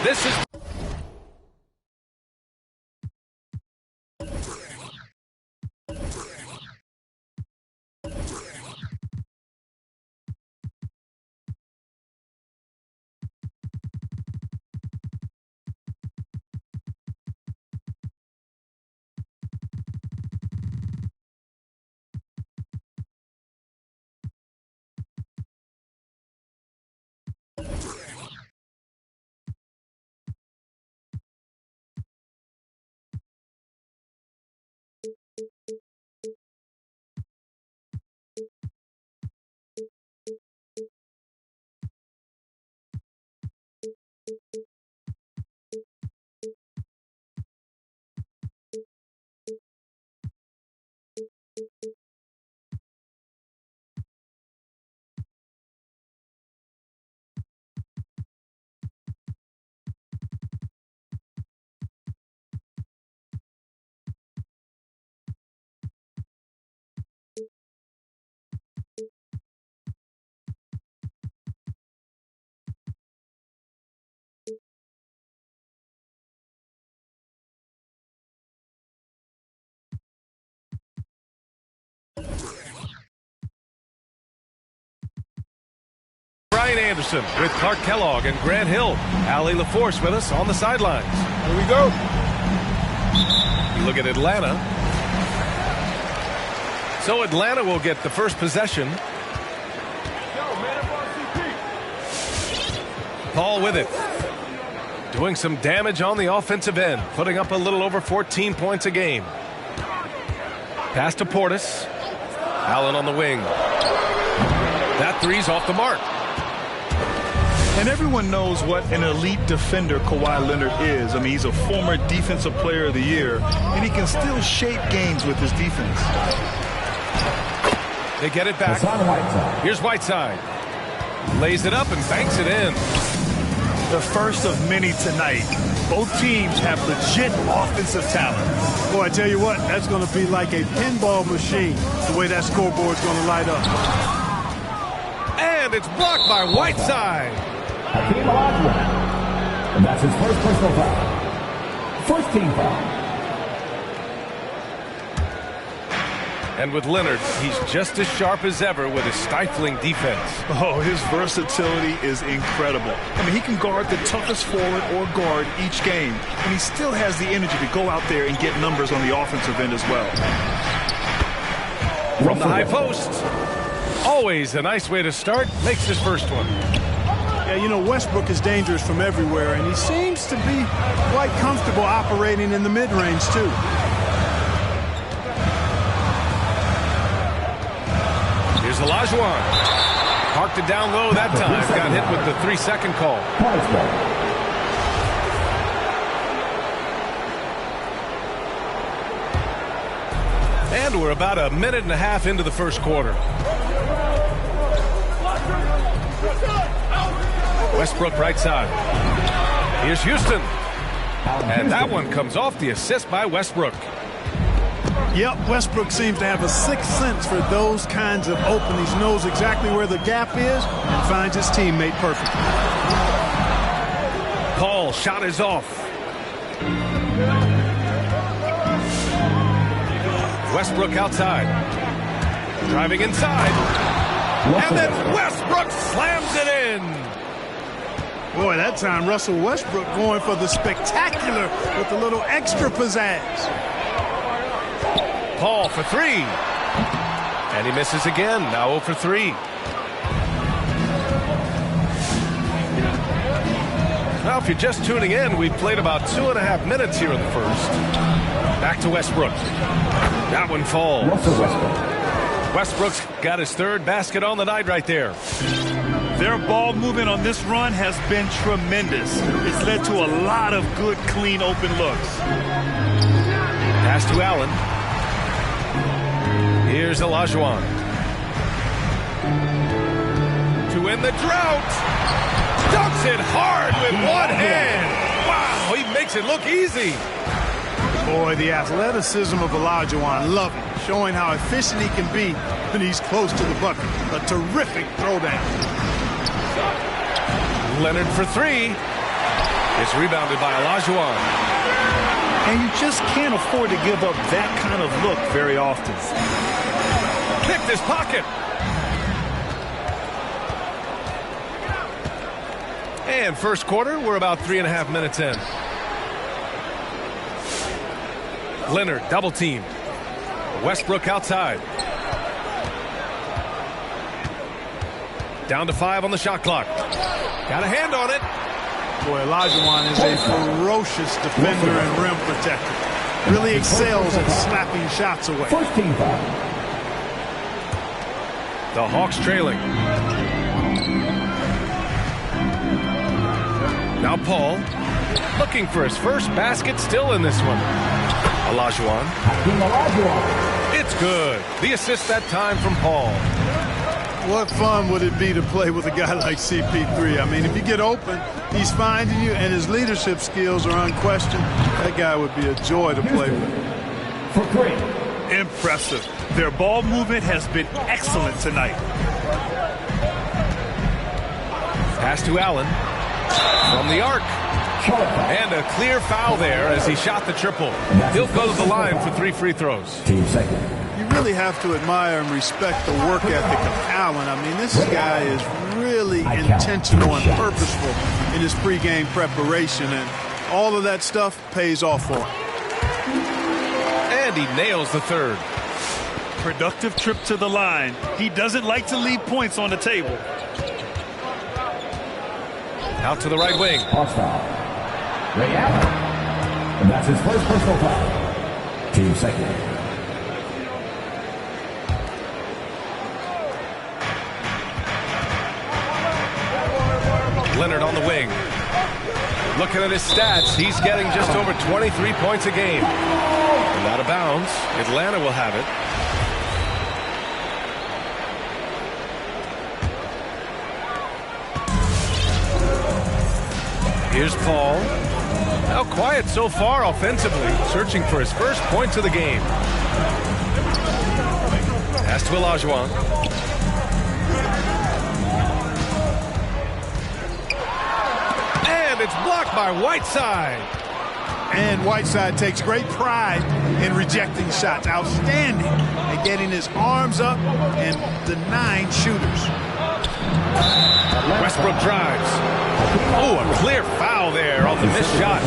This is Brian Anderson with Clark Kellogg and Grant Hill. Allie LaForce with us on the sidelines. Here we go. You look at Atlanta. So Atlanta will get the first possession. Paul with it. Doing some damage on the offensive end. Putting up a little over 14 points a game. Pass to Portis. Allen on the wing. That three's off the mark. And everyone knows what an elite defender Kawhi Leonard is. I mean, he's a former Defensive Player of the Year, and he can still shape games with his defense. They get it back. Here's Whiteside. Lays it up and banks it in. The first of many tonight. Both teams have legit offensive talent. Boy, I tell you what, that's going to be like a pinball machine, the way that scoreboard's going to light up. And it's blocked by Whiteside. And that's his first personal foul. First team foul. And with Leonard, he's just as sharp as ever with his stifling defense. Oh, his versatility is incredible. I mean, he can guard the toughest forward or guard each game, and he still has the energy to go out there and get numbers on the offensive end as well. From the high post. Always a nice way to start. Makes his first one. Yeah, you know, Westbrook is dangerous from everywhere, and he seems to be quite comfortable operating in the mid-range, too. Here's Olajuwon. Parked it down low that time. Got hit with the 3-second call. And we're about a minute and a half into the first quarter. Westbrook right side. Here's Houston. And that one comes off the assist by Westbrook. Yep, Westbrook seems to have a sixth sense for those kinds of openings. He knows exactly where the gap is and finds his teammate perfect. Paul shot is off. Westbrook outside. Driving inside. And then Westbrook slams it in. Boy, that time Russell Westbrook going for the spectacular with a little extra pizzazz. Paul for three. And he misses again. Now 0 for 3. Now, if you're just tuning in, we've played about 2.5 minutes here in the first. Back to Westbrook. That one falls. Westbrook's got his third basket on the night right there. Their ball movement on this run has been tremendous. It's led to a lot of good, clean, open looks. Pass to Allen. Here's Olajuwon. To end the drought. Dunks it hard with one hand. Wow, he makes it look easy. Boy, the athleticism of Olajuwon, love it. Showing how efficient he can be when he's close to the bucket. A terrific throwdown. Leonard for three. It's rebounded by Olajuwon. And you just can't afford to give up that kind of look very often. Picked his pocket. And first quarter, we're about 3.5 minutes in. Leonard, double team. Westbrook outside. Down to 5 on the shot clock. Got a hand on it. Boy, Olajuwon is a ferocious defender and rim protector. Really excels at slapping shots away. First team foul. The Hawks trailing. Now Paul, looking for his first basket, still in this one. Olajuwon. It's good. The assist that time from Paul. What fun would it be to play with a guy like CP3? I mean, if you get open, he's finding you, and his leadership skills are unquestioned. That guy would be a joy to play with. For three. Impressive. Their ball movement has been excellent tonight. Pass to Allen. From the arc. And a clear foul there as he shot the triple. He'll go to the line for 3 free throws. Team second. You really have to admire and respect the work ethic of Allen. I mean, this guy is really intentional and purposeful in his pregame preparation, and all of that stuff pays off for him. And he nails the third. Productive trip to the line. He doesn't like to leave points on the table. Out to the right wing. Hawks foul. Ray Allen. And that's his first personal foul. Team second. Leonard on the wing. Looking at his stats, he's getting just over 23 points a game. And out of bounds, Atlanta will have it. Here's Paul. Now quiet so far offensively, searching for his first points of the game. Pass to Olajuwon. And it's blocked by Whiteside. And Whiteside takes great pride in rejecting shots. Outstanding at getting his arms up and denying shooters. Westbrook drives. Oh, a clear foul there on the missed shot.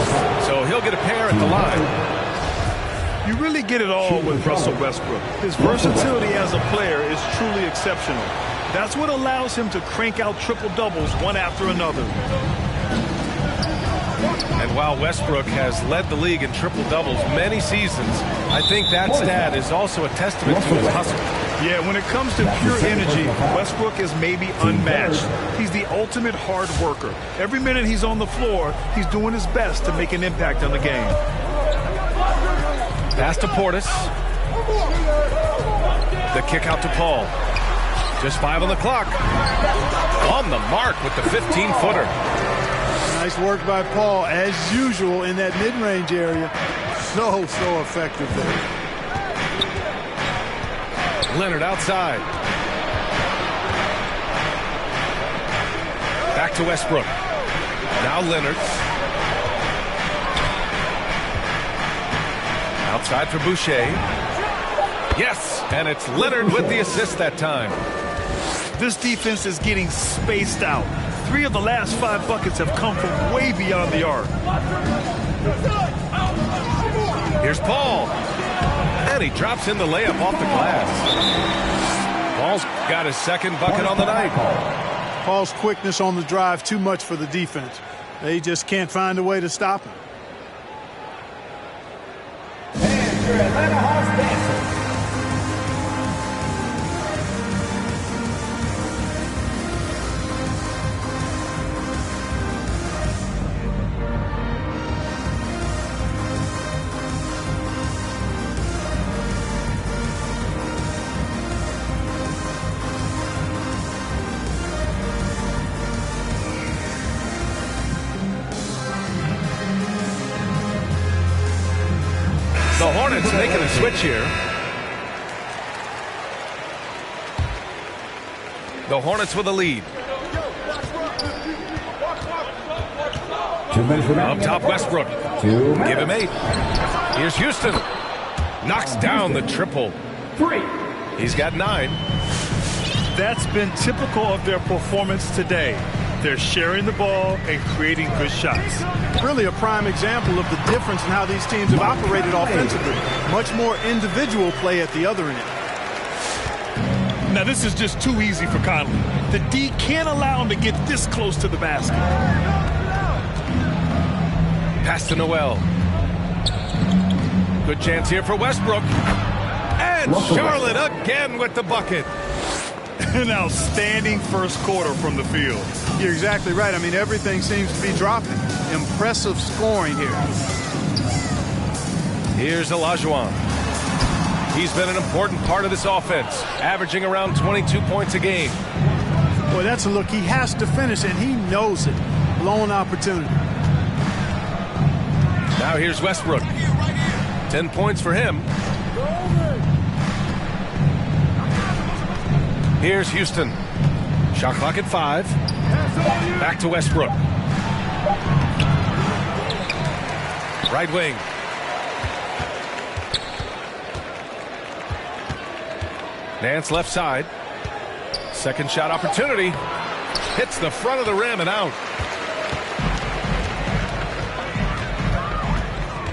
So he'll get a pair at the line. You really get it all with Russell Westbrook. His versatility as a player is truly exceptional. That's what allows him to crank out triple-doubles one after another. And while Westbrook has led the league in triple-doubles many seasons, I think that stat is also a testament to his hustle. Yeah, when it comes to pure energy, Westbrook is maybe unmatched. He's the ultimate hard worker. Every minute he's on the floor, he's doing his best to make an impact on the game. Pass to Portis. The kick out to Paul. Just 5 on the clock. On the mark with the 15-footer. Nice work by Paul, as usual, in that mid-range area. So effective there. Leonard outside. Back to Westbrook. Now Leonard. Outside for Boucher. Yes, and it's Leonard with the assist that time. This defense is getting spaced out. 3 of the last 5 buckets have come from way beyond the arc. Here's Paul. And he drops in the layup off the glass. Paul's got his second bucket on the night. Paul's quickness on the drive, too much for the defense. They just can't find a way to stop him. And your Atlanta Hawks dancing. The Hornets making a switch here. The Hornets with a lead. 2 minutes remaining. Up top, Westbrook. 2 minutes. Give him 8. Here's Houston. Knocks down the triple. 3. He's got 9. That's been typical of their performance today. They're sharing the ball and creating good shots. Really a prime example of the difference in how these teams have operated offensively. Much more individual play at the other end. Now, this is just too easy for Conley. The D can't allow him to get this close to the basket. Pass to Noel. Good chance here for Westbrook. And Charlotte again with the bucket. An outstanding first quarter from the field. You're exactly right. I mean, everything seems to be dropping. Impressive scoring here. Here's Olajuwon. He's been an important part of this offense, averaging around 22 points a game. Boy, that's a look he has to finish, and he knows it. Blown opportunity. Now here's Westbrook. 10 points for him. Here's Houston. Shot clock at 5. Back to Westbrook. Right wing. Nance left side. Second shot opportunity. Hits the front of the rim and out.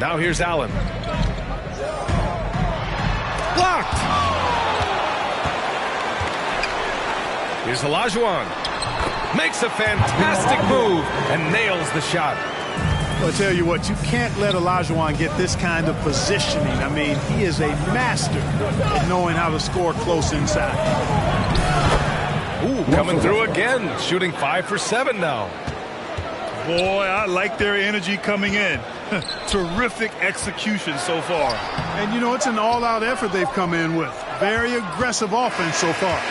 Now here's Allen. Blocked. Here's Olajuwon. Makes a fantastic move and nails the shot. I'll tell you what, you can't let Olajuwon get this kind of positioning. I mean, he is a master at knowing how to score close inside. Ooh, coming through again. Shooting 5 for 7 now. Boy, I like their energy coming in. Terrific execution so far. And, you know, it's an all-out effort they've come in with. Very aggressive offense so far.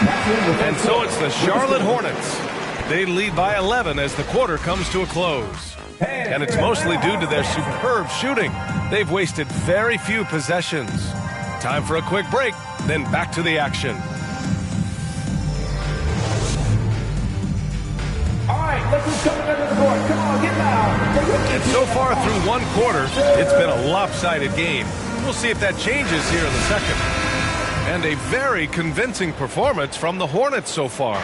And so it's the Charlotte Hornets. They lead by 11 as the quarter comes to a close. And it's mostly due to their superb shooting. They've wasted very few possessions. Time for a quick break, then back to the action. All right, let's just come to the court. Come on, get down. And so far through one quarter, it's been a lopsided game. We'll see if that changes here in the second. And a very convincing performance from the Hornets so far.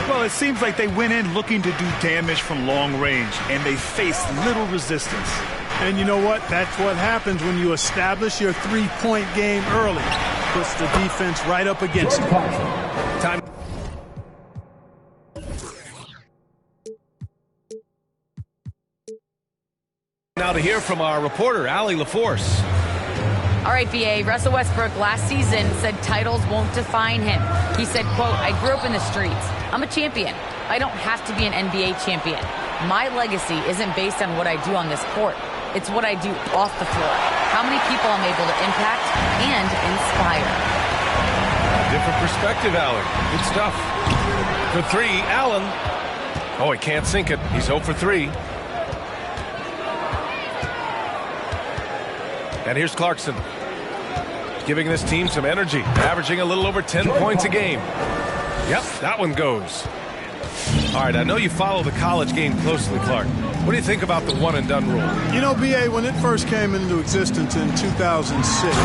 Well, it seems like they went in looking to do damage from long range, and they faced little resistance. And you know what? That's what happens when you establish your three-point game early. Puts the defense right up against it. Time. Now to hear from our reporter, Allie LaForce. All right, BA, Russell Westbrook last season said titles won't define him. He said, quote, "I grew up in the streets. I'm a champion. I don't have to be an NBA champion. My legacy isn't based on what I do on this court. It's what I do off the floor. How many people I'm able to impact and inspire." Different perspective, Allen. Good stuff. For 3, Allen. Oh, he can't sink it. He's 0 for 3. And here's Clarkson, giving this team some energy, averaging a little over 10 points a game. Yep, that one goes. All right, I know you follow the college game closely, Clark. What do you think about the one-and-done rule? You know, BA, when it first came into existence in 2006,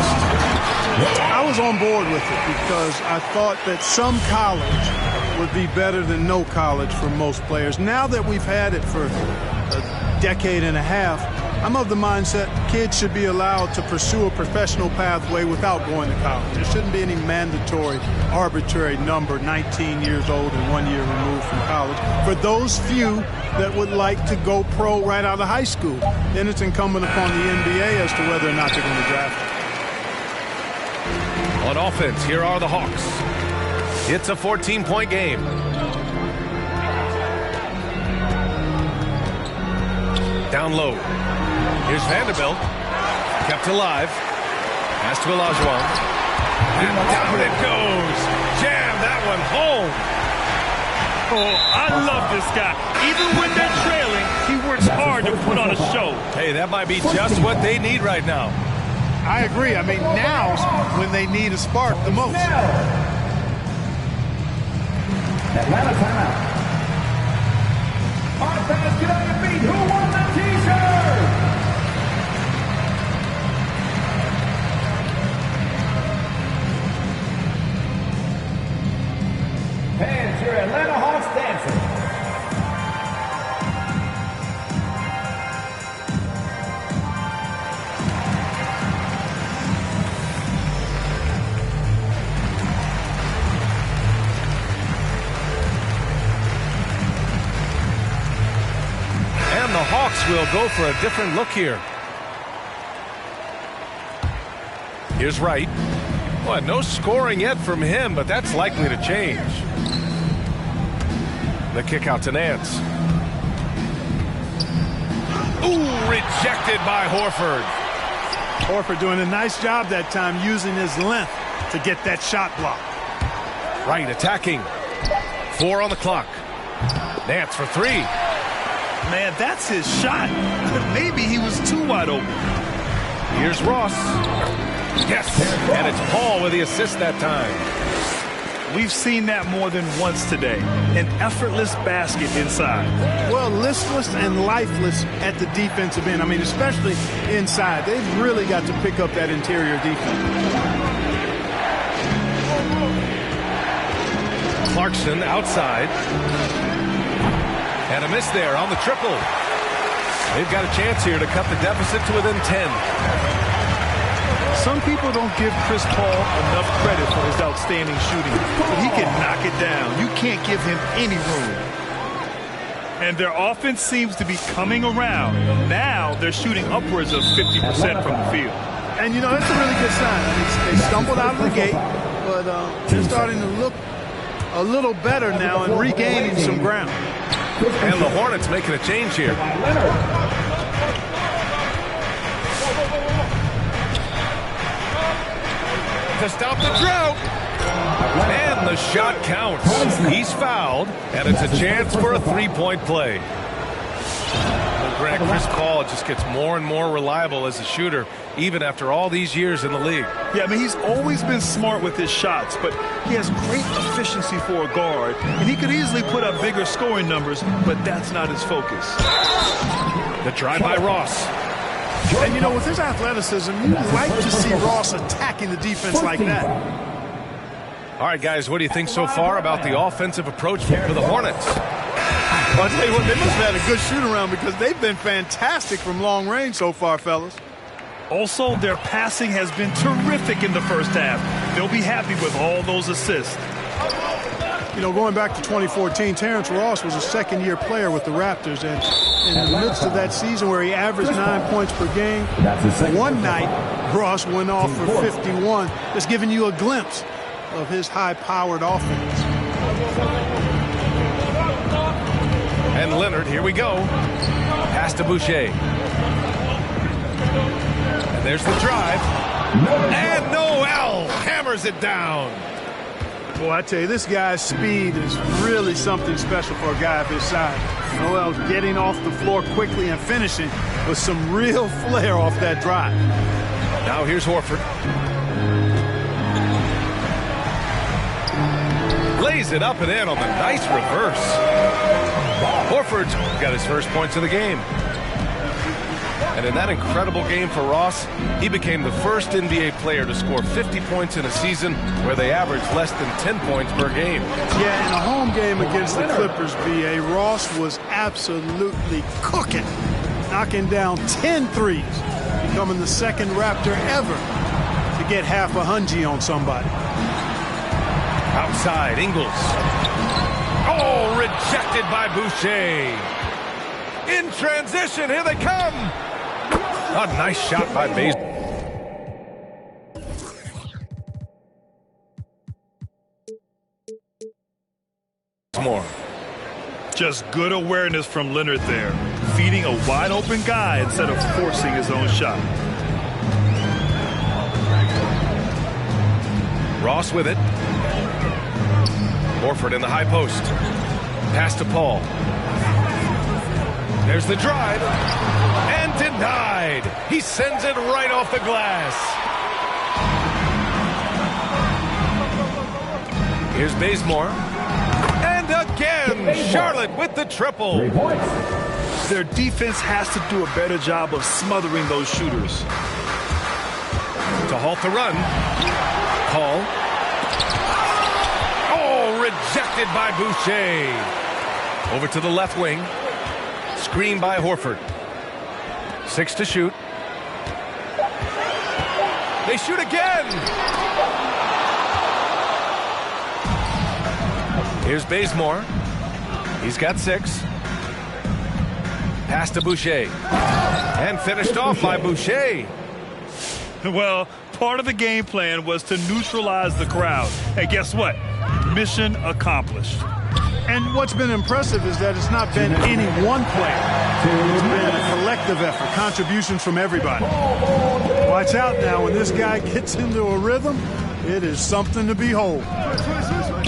I was on board with it because I thought that some college would be better than no college for most players. Now that we've had it for a decade and a half, I'm of the mindset kids should be allowed to pursue a professional pathway without going to college. There shouldn't be any mandatory, arbitrary number, 19 years old and 1 year removed from college. For those few that would like to go pro right out of high school, then it's incumbent upon the NBA as to whether or not they're going to draft it. On offense, here are the Hawks. It's a 14-point game. Down low. Here's Vanderbilt. Kept alive. Pass to Olajuwon. And down it goes. Jam that one home. Oh, I love this guy. Even when they're trailing, he works hard to put on a show. Hey, that might be just what they need right now. I agree. I mean, now's when they need a spark the most. Atlanta timeout. All right, fans, get on your feet. Who won the T-shirt? Fans, your Atlanta Hawks dancing. The Hawks will go for a different look here. Here's Wright. Well, no scoring yet from him, but that's likely to change. The kick out to Nance. Ooh, rejected by Horford. Horford doing a nice job that time using his length to get that shot block. Wright attacking. 4 on the clock. Nance for 3. Man, that's his shot. Maybe he was too wide open. Here's Ross. Yes, and it's Paul with the assist that time. We've seen that more than once today. An effortless basket inside. Well, listless and lifeless at the defensive end. I mean, especially inside. They've really got to pick up that interior defense. Clarkson outside. And a miss there on the triple. They've got a chance here to cut the deficit to within 10. Some people don't give Chris Paul enough credit for his outstanding shooting, but he can knock it down. You can't give him any room. And their offense seems to be coming around. Now they're shooting upwards of 50% from the field. And, you know, that's a really good sign. I mean, they stumbled out of the gate, but they're starting to look a little better now and regaining some ground. And the Hornets making a change here. To stop the drought. And the shot counts. He's fouled, and it's a chance for a three-point play. Well, Greg, Chris Paul just gets more and more reliable as a shooter, even after all these years in the league. Yeah, I mean, he's always been smart with his shots, but he has great efficiency for a guard, and he could easily put up bigger scoring numbers, but that's not his focus. The drive by Ross. And, you know, with his athleticism, you like to see Ross attacking the defense like that. All right, guys, what do you think so far about the offensive approach for the Hornets? Well, I'll tell you what, they must have had a good shoot-around because they've been fantastic from long range so far, fellas. Also, their passing has been terrific in the first half. They'll be happy with all those assists. You know, going back to 2014, Terrence Ross was a second-year player with the Raptors, and in the midst of that season where he averaged 9 points per game, one night Ross went off for 51, just giving you a glimpse of his high-powered offense. And Leonard, here we go. Pass to Boucher. And there's the drive. And Noel hammers it down. Well, I tell you, this guy's speed is really something special for a guy of his size. Noel's getting off the floor quickly and finishing with some real flair off that drive. Now here's Horford. Lays it up and in on the nice reverse. Horford's got his first points of the game. And in that incredible game for Ross, he became the first NBA player to score 50 points in a season where they averaged less than 10 points per game. Yeah, in a home game against the Clippers, B.A., Ross was absolutely cooking, knocking down 10 threes, becoming the second Raptor ever to get half a hungy on somebody. Outside, Ingles. Oh, rejected by Boucher. In transition, here they come. A nice shot by Bazemore. Just good awareness from Leonard there, feeding a wide open guy instead of forcing his own shot. Ross with it. Horford in the high post. Pass to Paul. There's the drive. And denied. He sends it right off the glass. Here's Bazemore. And again, Charlotte with the triple. 3 points. Their defense has to do a better job of smothering those shooters. To halt the run. Paul. Oh, rejected by Boucher. Over to the left wing. Screen by Horford. 6 to shoot. They shoot again. Here's Bazemore. He's got 6. Pass to Boucher. And finished off by Boucher. Well, part of the game plan was to neutralize the crowd. And guess what? Mission accomplished. And what's been impressive is that it's not been any one player. It's been a collective effort, contributions from everybody. Watch out now, when this guy gets into a rhythm, it is something to behold.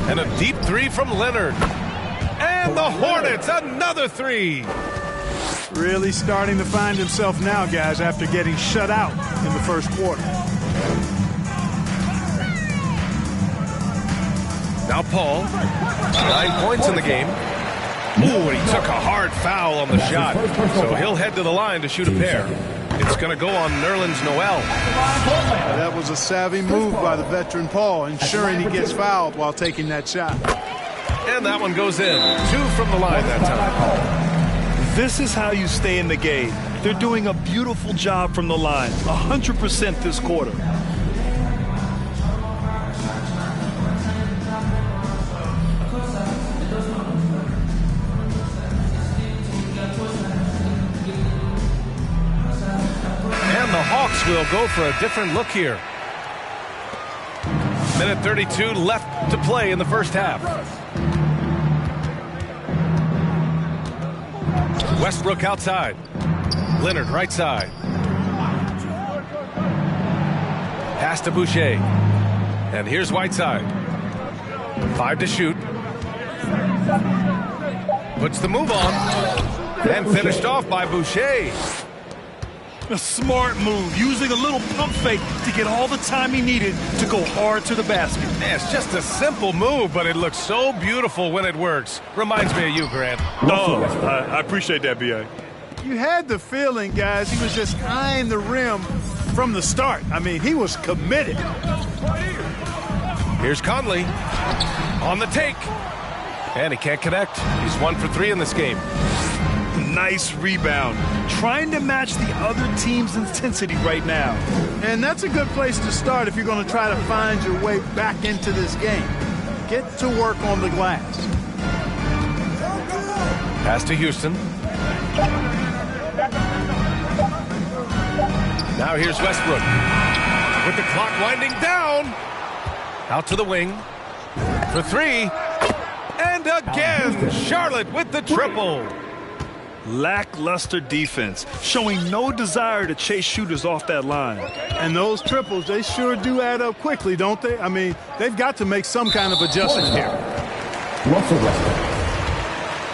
And a deep 3 from Leonard. And the Hornets, another 3. Really starting to find himself now, guys, after getting shut out in the first quarter. Now Paul, 9 points in the game. Ooh, and he took a hard foul on the shot. So he'll head to the line to shoot a pair. It's going to go on Nerlens Noel. That was a savvy move by the veteran Paul, ensuring he gets fouled while taking that shot. And that one goes in. 2 from the line that time. This is how you stay in the game. They're doing a beautiful job from the line. 100% this quarter. And the Hawks will go for a different look here. Minute 32 left to play in the first half. Westbrook outside. Leonard right side. Pass to Boucher. And here's Whiteside. 5 to shoot. Puts the move on. And finished off by Boucher. A smart move, using a little pump fake to get all the time he needed to go hard to the basket. Man, it's just a simple move, but it looks so beautiful when it works. Reminds me of you, Grant. Oh, I appreciate that, B.A. You had the feeling, guys, he was just eyeing the rim from the start. I mean, he was committed. Here's Conley on the take. And he can't connect. He's 1 for 3 in this game. Nice rebound. Trying to match the other team's intensity right now. And that's a good place to start if you're going to try to find your way back into this game. Get to work on the glass. Pass to Houston. Now here's Westbrook. With the clock winding down. Out to the wing. For 3. And again, Charlotte with the triple. Lackluster defense, showing no desire to chase shooters off that line. And those triples, they sure do add up quickly, don't they? I mean, they've got to make some kind of adjustment here. Russell Westbrook.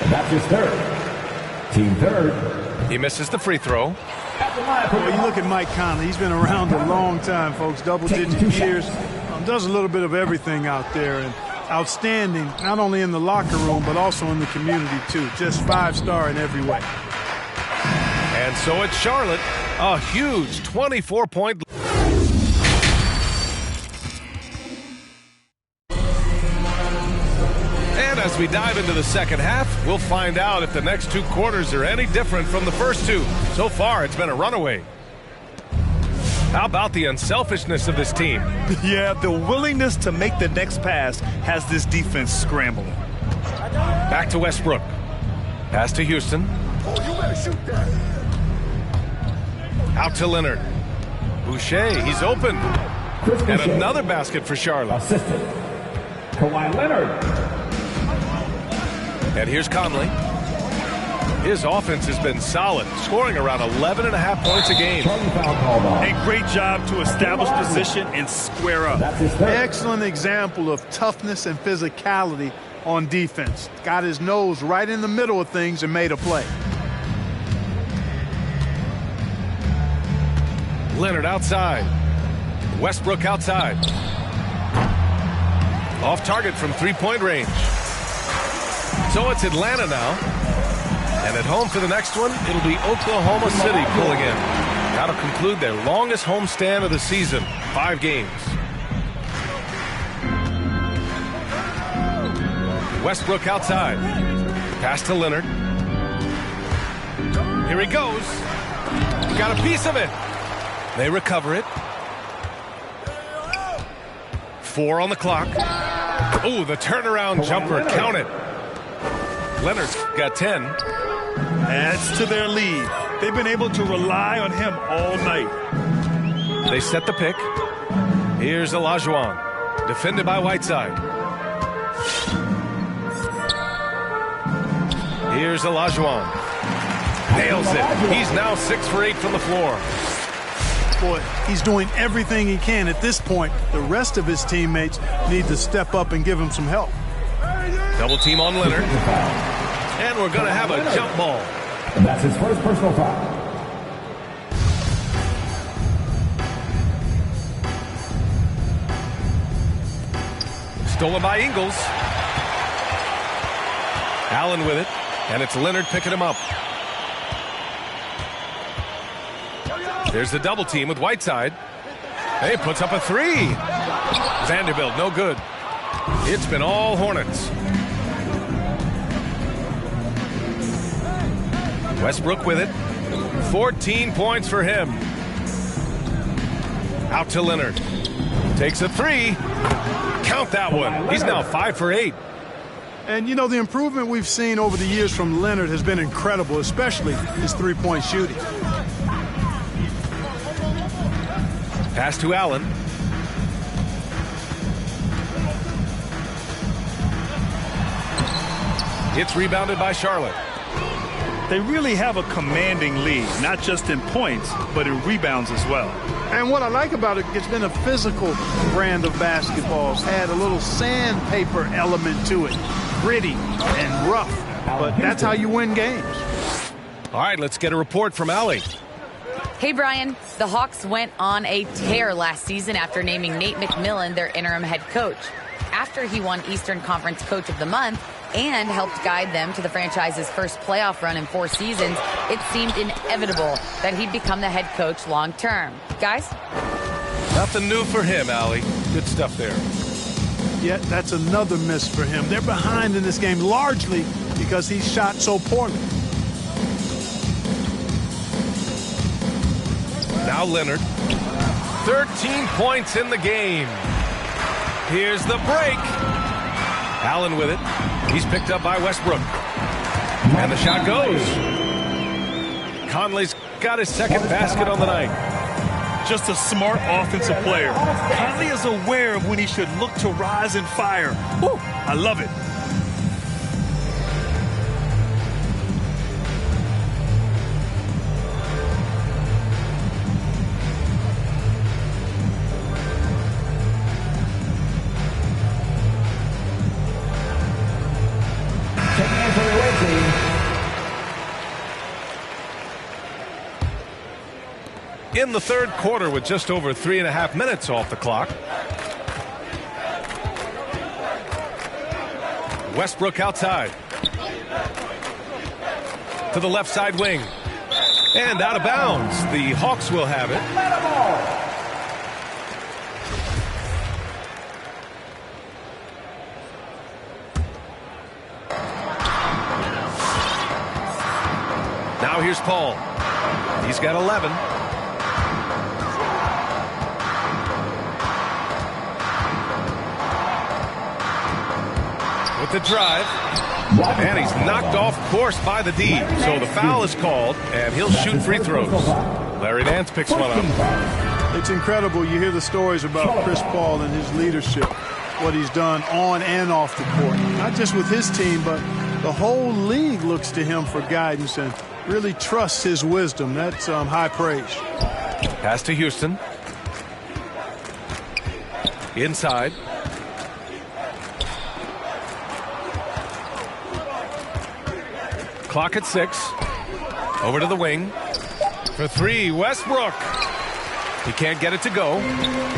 And that's his 3rd. Team 3rd. He misses the free throw. Well, you look at Mike Conley. He's been around a long time, folks. Double-digit years. Does a little bit of everything out there. And outstanding, not only in the locker room, but also in the community, too. Just 5-star in every way. And so it's Charlotte, a huge 24-point. And as we dive into the second half, we'll find out if the next 2 quarters are any different from the first 2. So far, it's been a runaway. How about the unselfishness of this team? Yeah, the willingness to make the next pass has this defense scrambling. Back to Westbrook. Pass to Houston. Out to Leonard. Boucher, he's open. And another basket for Charlotte. Assisted. Kawhi Leonard. And here's Conley. His offense has been solid, scoring around 11.5 points a game. A great job to establish position and square up. Excellent example of toughness and physicality on defense. Got his nose right in the middle of things and made a play. Leonard outside. Westbrook outside. Off target from three-point range. So it's Atlanta now. And at home for the next one, it'll be Oklahoma City pulling in. That'll conclude their longest homestand of the season, 5 games. Westbrook outside. Pass to Leonard. Here he goes. He got a piece of it. They recover it. 4 on the clock. Oh, the turnaround jumper. Count it. Leonard's got 10. Adds to their lead. They've been able to rely on him all night. They set the pick. Here's Olajuwon. Defended by Whiteside. Here's Olajuwon. Nails it. He's now 6 for 8 from the floor. Boy, he's doing everything he can at this point. The rest of his teammates need to step up and give him some help. Double team on Leonard. And we're going to have a jump ball. And that's his first personal foul. Stolen by Ingles. Allen with it. And it's Leonard picking him up. There's the double team with Whiteside. He puts up a 3. Vanderbilt, no good. It's been all Hornets. Westbrook with it. 14 points for him. Out to Leonard. Takes a 3. Count that one. He's now 5 for 8. And, you know, the improvement we've seen over the years from Leonard has been incredible, especially his three-point shooting. Pass to Allen. It's rebounded by Charlotte. They really have a commanding lead, not just in points, but in rebounds as well. And what I like about it, it's been a physical brand of basketball. It's had a little sandpaper element to it. Gritty and rough. But that's how you win games. All right, let's get a report from Allie. Hey, Brian. The Hawks went on a tear last season after naming Nate McMillan their interim head coach. After he won Eastern Conference Coach of the Month and helped guide them to the franchise's first playoff run in 4 seasons, it seemed inevitable that he'd become the head coach long term. Guys? Nothing new for him, Allie. Good stuff there. Yet that's another miss for him. They're behind in this game largely because he shot so poorly. Now Leonard. 13 points in the game. Here's the break. Allen with it. He's picked up by Westbrook. And the shot goes. Conley's got his second basket on the night. Just a smart offensive player. Conley is aware of when he should look to rise and fire. Woo, I love it. In the third quarter with just over 3.5 minutes off the clock. Westbrook outside. To the left side wing. And out of bounds. The Hawks will have it. Now here's Paul. He's got 11. With the drive. And he's knocked off course by the D. So the foul is called, and he'll shoot free throws. Larry Nance picks one up. It's incredible. You hear the stories about Chris Paul and his leadership, what he's done on and off the court. Not just with his team, but the whole league looks to him for guidance and really trusts his wisdom. That's high praise. Pass to Houston. Inside. Clock at 6. Over to the wing. For 3, Westbrook. He can't get it to go,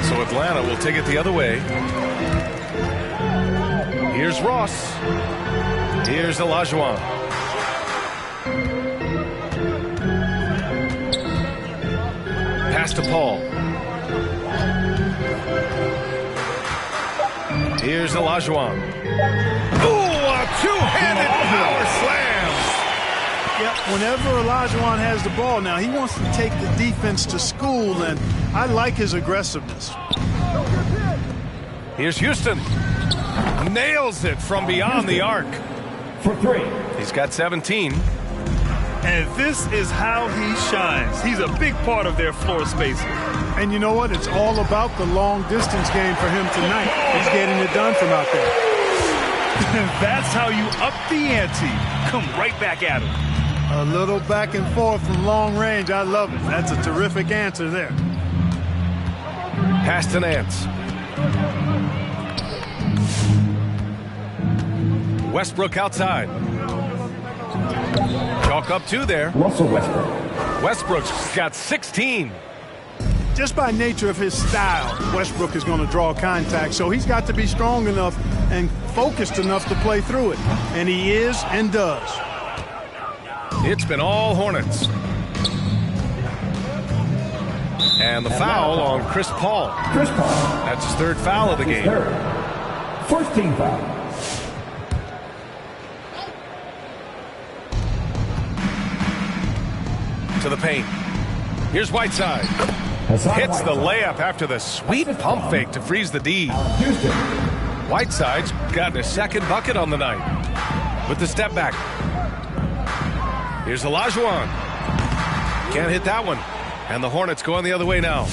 so Atlanta will take it the other way. Here's Ross. Here's Olajuwon. Pass to Paul. Here's Olajuwon. Ooh, a two-handed power slam. Yeah, whenever Olajuwon has the ball now, he wants to take the defense to school, and I like his aggressiveness. Here's Houston. Nails it from beyond the arc. For 3. He's got 17. And this is how he shines. He's a big part of their floor spacing. And you know what? It's all about the long distance game for him tonight. He's getting it done from out there. That's how you up the ante. Come right back at him. A little back and forth from long range. I love it. That's a terrific answer there. Pass to Nance. Westbrook outside. Chalk up 2 there. Russell Westbrook. Westbrook's got 16. Just by nature of his style, Westbrook is going to draw contact, so he's got to be strong enough and focused enough to play through it. And he is and does. It's been all Hornets. And the foul on Chris Paul. Chris Paul. That's his 3rd foul of the game. first team foul. To the paint. Here's Whiteside. Hits the layup after the sweet pump fake to freeze the D. Houston. Whiteside's gotten his 2nd bucket on the night. With the step back. Here's Olajuwon. Can't hit that one. And the Hornets going the other way now.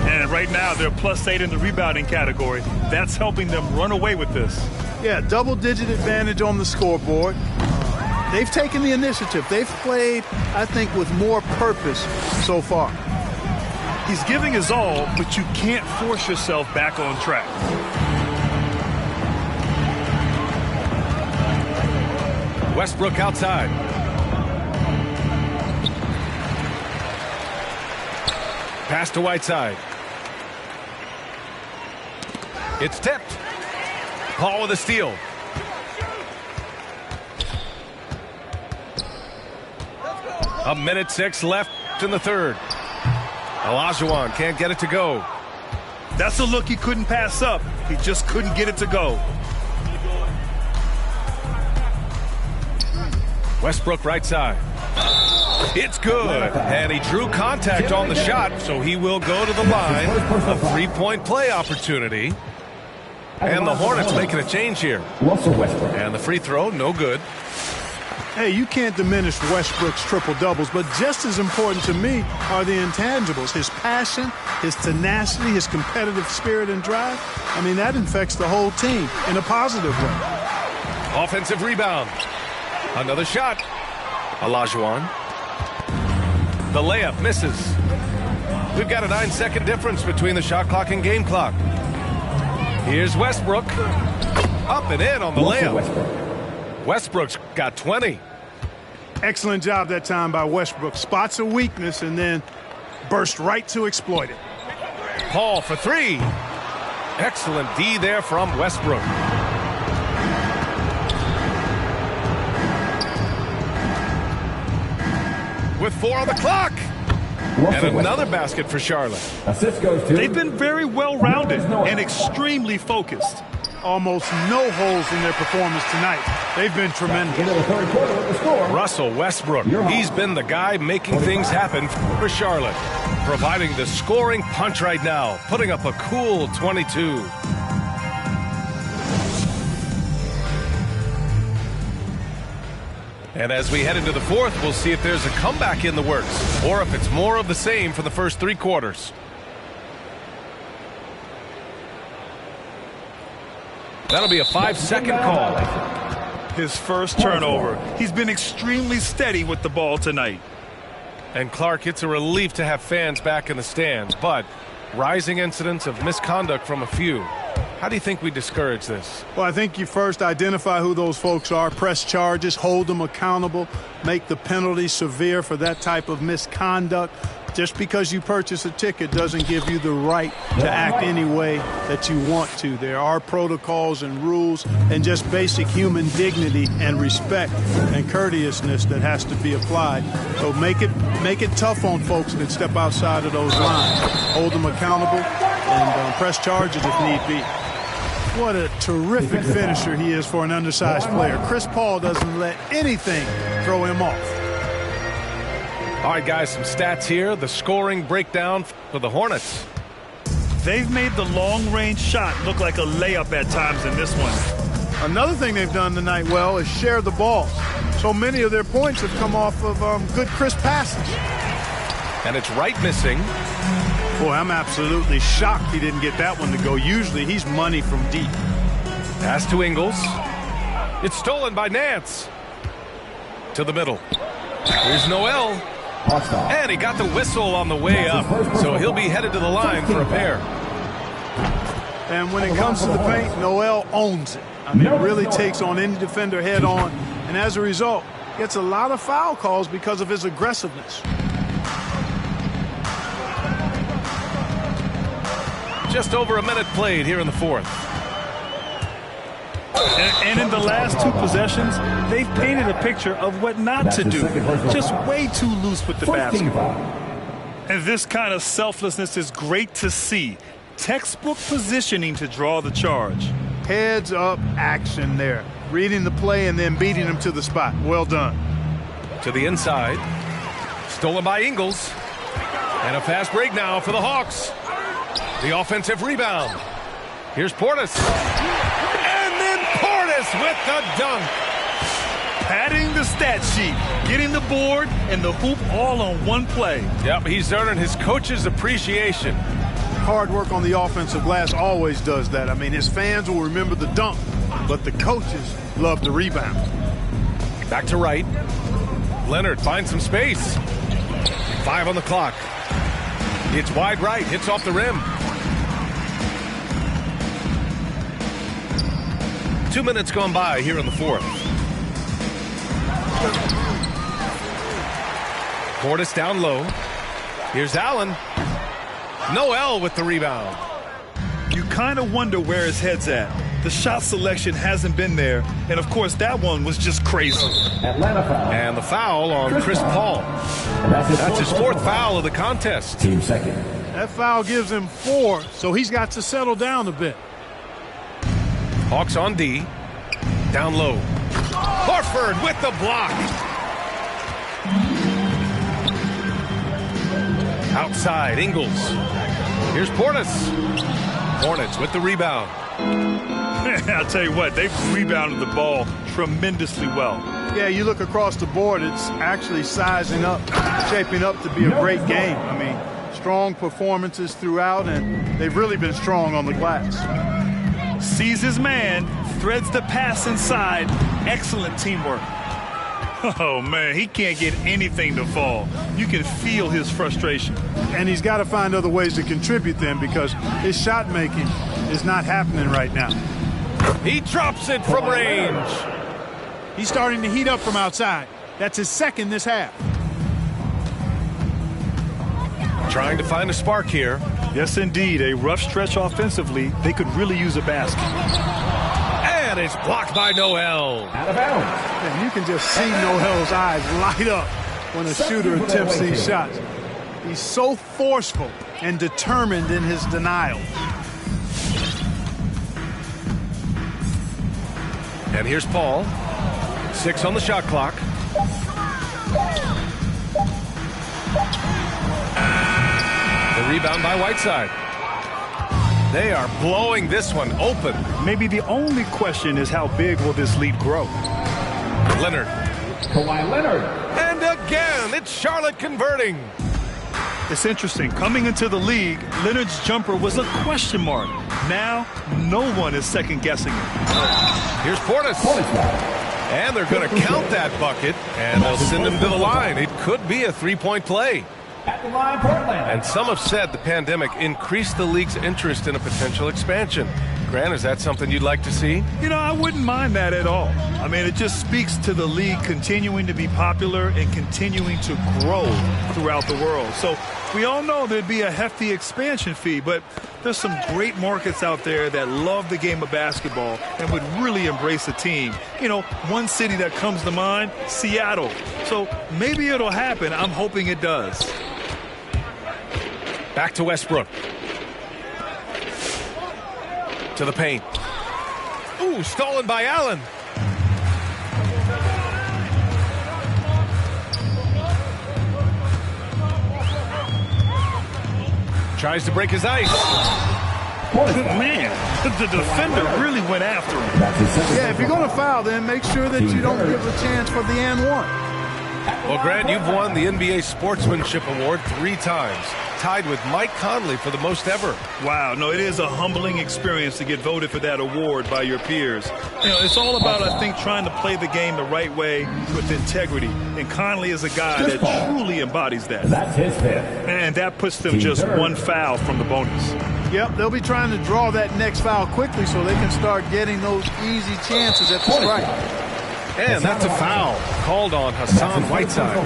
And right now they're +8 in the rebounding category. That's helping them run away with this. Yeah, double-digit advantage on the scoreboard. They've taken the initiative. They've played, I think, with more purpose so far. He's giving his all, but you can't force yourself back on track. Westbrook outside. Pass to Whiteside. It's tipped. Paul with a steal. A minute 6 left in the 3rd. Olajuwon can't get it to go. That's a look he couldn't pass up. He just couldn't get it to go. Westbrook right side. It's good. And he drew contact on the shot, so he will go to the line. A 3-point play opportunity. And the Hornets making a change here. And the free throw, no good. Hey, you can't diminish Westbrook's triple-doubles, but just as important to me are the intangibles. His passion, his tenacity, his competitive spirit and drive. I mean, that infects the whole team in a positive way. Offensive rebound. Another shot. Olajuwon. The layup misses. We've got a 9-second difference between the shot clock and game clock. Here's Westbrook. Up and in on the layup. Westbrook's got 20. Excellent job that time by Westbrook. Spots a weakness and then burst right to exploit it. Paul for 3. Excellent D there from Westbrook. With 4 on the clock. And another basket for Charlotte. Assist goes to. They've been very well-rounded and extremely focused. Almost no holes in their performance tonight. They've been tremendous. Into the third quarter with the score. Russell Westbrook. He's been the guy making things happen for Charlotte. Providing the scoring punch right now. Putting up a cool 22. And as we head into the fourth, we'll see if there's a comeback in the works or if it's more of the same for the first 3 quarters. That'll be a 5-second call. His first turnover. He's been extremely steady with the ball tonight. And Clark, it's a relief to have fans back in the stands, but rising incidents of misconduct from a few. How do you think we discourage this? Well, I think you first identify who those folks are, press charges, hold them accountable, make the penalty severe for that type of misconduct. Just because you purchase a ticket doesn't give you the right to act any way that you want to. There are protocols and rules and just basic human dignity and respect and courteousness that has to be applied. So make it tough on folks that step outside of those lines. Hold them accountable and press charges if need be. What a terrific finisher he is for an undersized player. Chris Paul doesn't let anything throw him off. All right, guys, some stats here. The scoring breakdown for the Hornets. They've made the long-range shot look like a layup at times in this one. Another thing they've done tonight well is share the ball. So many of their points have come off of good crisp passes. And it's Wright missing. Boy, I'm absolutely shocked he didn't get that one to go. Usually he's money from deep. Pass to Ingles. It's stolen by Nance. To the middle. Here's Noel. And he got the whistle on the way up, so he'll be headed to the line for a pair. And when it comes to the paint, Noel owns it. I mean, really takes on any defender head on, and as a result, gets a lot of foul calls because of his aggressiveness. Just over a minute played here in the fourth. And in the last two possessions, they've painted a picture of what not to do. Just way too loose with the basketball. And this kind of selflessness is great to see. Textbook positioning to draw the charge. Heads up action there. Reading the play and then beating him to the spot. Well done. To the inside. Stolen by Ingles. And a fast break now for the Hawks. The offensive rebound. Here's Portis. With the dunk. Padding the stat sheet, getting the board and the hoop all on one play. Yep, he's earning his coach's appreciation. Hard work on the offensive glass always does that. I mean, his fans will remember the dunk, but the coaches love the rebound. Back to Wright. Leonard finds some space. 5 on the clock. It's wide right, hits off the rim. 2 minutes gone by here in the fourth. Portis down low. Here's Allen. Noel with the rebound. You kind of wonder where his head's at. The shot selection hasn't been there. And, of course, that one was just crazy. Atlanta foul. And the foul on Chris Paul. That's his fourth foul of the contest. Team second. That foul gives him 4, so he's got to settle down a bit. Hawks on D. Down low. Horford with the block. Outside, Ingles. Here's Portis. Hornets with the rebound. I'll tell you what, they've rebounded the ball tremendously well. Yeah, you look across the board, it's actually sizing up, shaping up to be a great game. I mean, strong performances throughout, and they've really been strong on the glass. Sees his man, threads the pass inside. Excellent teamwork. Oh, man, he can't get anything to fall. You can feel his frustration. And he's got to find other ways to contribute then, because his shot making is not happening right now. He drops it from range. He's starting to heat up from outside. That's his second this half. Trying to find a spark here. Yes, indeed. A rough stretch offensively. They could really use a basket. And it's blocked by Noel. Out of bounds. And you can just see Noel's eyes light up when a shooter attempts these shots. He's so forceful and determined in his denial. And here's Paul. 6 on the shot clock. The rebound by Whiteside. They are blowing this one open. Maybe the only question is how big will this lead grow? Leonard. Kawhi Leonard. And again, it's Charlotte converting. It's interesting. Coming into the league, Leonard's jumper was a question mark. Now, no one is second-guessing it. Here's Portis. And they're going to count that bucket, and they'll send him to the line. It could be a three-point play. At the line, Portland. And some have said the pandemic increased the league's interest in a potential expansion. Grant, is that something you'd like to see? You know, I wouldn't mind that at all. I mean, it just speaks to the league continuing to be popular and continuing to grow throughout the world. So we all know there'd be a hefty expansion fee, but there's some great markets out there that love the game of basketball and would really embrace a team. You know, one city that comes to mind, Seattle. So maybe it'll happen. I'm hoping it does. Back to Westbrook. To the paint. Ooh, stolen by Allen. Tries to break his ice. Man, the defender really went after him. Yeah, if you're going to foul, then make sure that you don't give a chance for the and one. Well, Grant, you've won the NBA Sportsmanship Award 3 times, tied with Mike Conley for the most ever. Wow, no, it is a humbling experience to get voted for that award by your peers. You know, it's all about, I think, trying to play the game the right way with integrity. And Conley is a guy that truly embodies that. That's his fifth. And that puts them just one foul from the bonus. Yep, they'll be trying to draw that next foul quickly so they can start getting those easy chances at the strike. And that's a foul called on Hassan Whiteside.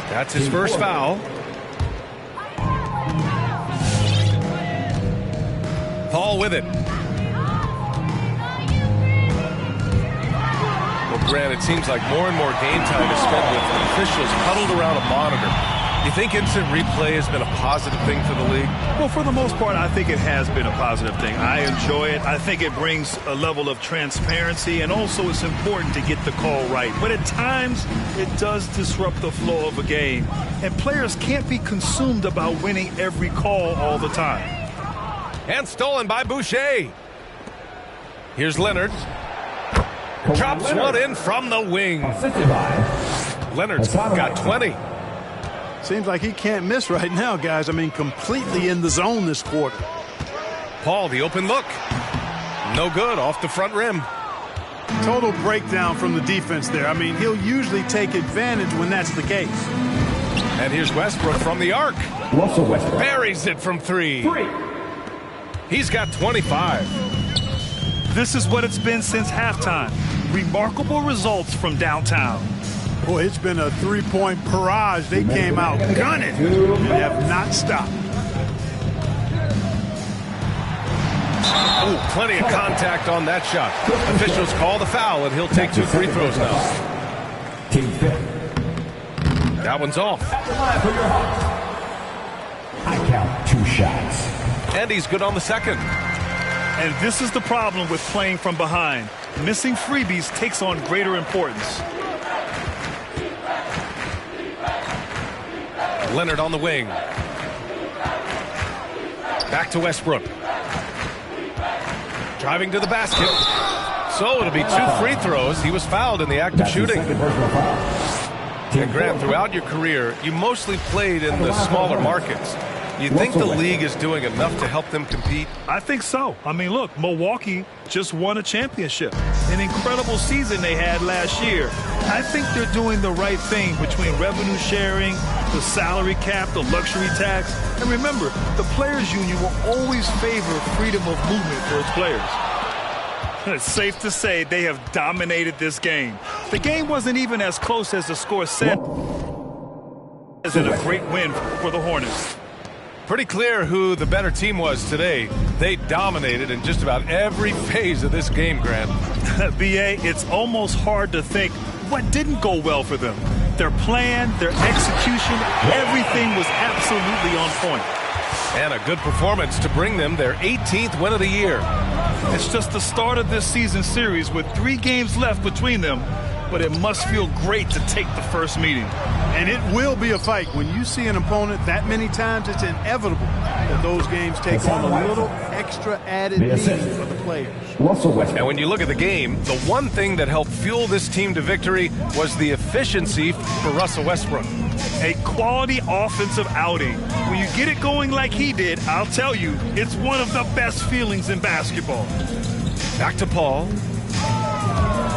That's his first foul. Paul with it. Well, Grant, it seems like more and more game time is spent with officials huddled around a monitor. You think instant replay has been a positive thing for the league? Well, for the most part, I think it has been a positive thing. I enjoy it. I think it brings a level of transparency, and also it's important to get the call right. But at times, it does disrupt the flow of a game, and players can't be consumed about winning every call all the time. And stolen by Boucher. Here's Leonard. Drops one in from the wing. Leonard's got 20. Seems like he can't miss right now, guys. I mean, completely in the zone this quarter. Paul, the open look. No good, off the front rim. Total breakdown from the defense there. I mean, he'll usually take advantage when that's the case. And here's Westbrook from the arc. Russell Westbrook. Buries it from 3. He's got 25. This is what it's been since halftime. Remarkable results from downtown. Boy, it's been a three-point barrage. They came out gunning and have not stopped. Oh, plenty of contact on that shot. Officials call the foul, and he'll take 2 free throws now. Team fifth. That one's off. I count 2 shots. And he's good on the second. And this is the problem with playing from behind. Missing freebies takes on greater importance. Leonard on the wing. Back to Westbrook. Driving to the basket. So it'll be 2 free throws. He was fouled in the act of shooting. And Grant, throughout your career, you mostly played in the smaller markets. You think the league is doing enough to help them compete? I think so. I mean, look, Milwaukee just won a championship. An incredible season they had last year. I think they're doing the right thing between revenue sharing, the salary cap, the luxury tax. And remember, the players' union will always favor freedom of movement for its players. It's safe to say they have dominated this game. The game wasn't even as close as the score said. As in a great win for the Hornets. Pretty clear who the better team was today. They dominated in just about every phase of this game, Grant. B.A., it's almost hard to think what didn't go well for them. Their plan, their execution, everything was absolutely on point. And a good performance to bring them their 18th win of the year. It's just the start of this season series with 3 games left between them, but it must feel great to take the first meeting. And it will be a fight. When you see an opponent that many times, it's inevitable that those games take on a little extra added need for the players. And when you look at the game, the one thing that helped fuel this team to victory was the efficiency for Russell Westbrook. A quality offensive outing. When you get it going like he did, I'll tell you, it's one of the best feelings in basketball. Back to Paul.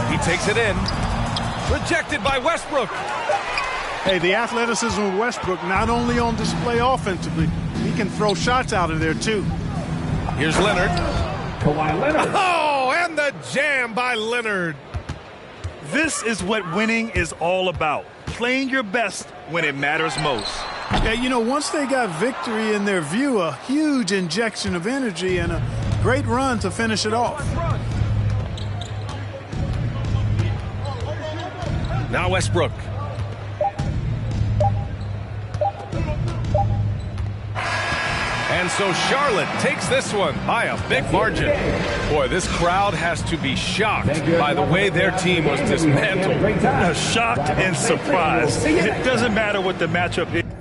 He takes it in. Rejected by Westbrook. Hey, the athleticism of Westbrook not only on display offensively, he can throw shots out of there too. Here's Leonard. Kawhi Leonard. Oh, and the jam by Leonard. This is what winning is all about. Playing your best when it matters most. Yeah, you know, once they got victory in their view, a huge injection of energy and a great run to finish it off. Now Westbrook. And so Charlotte takes this one by a big margin. Boy, this crowd has to be shocked by the way their team was dismantled. Shocked and surprised. It doesn't matter what the matchup is.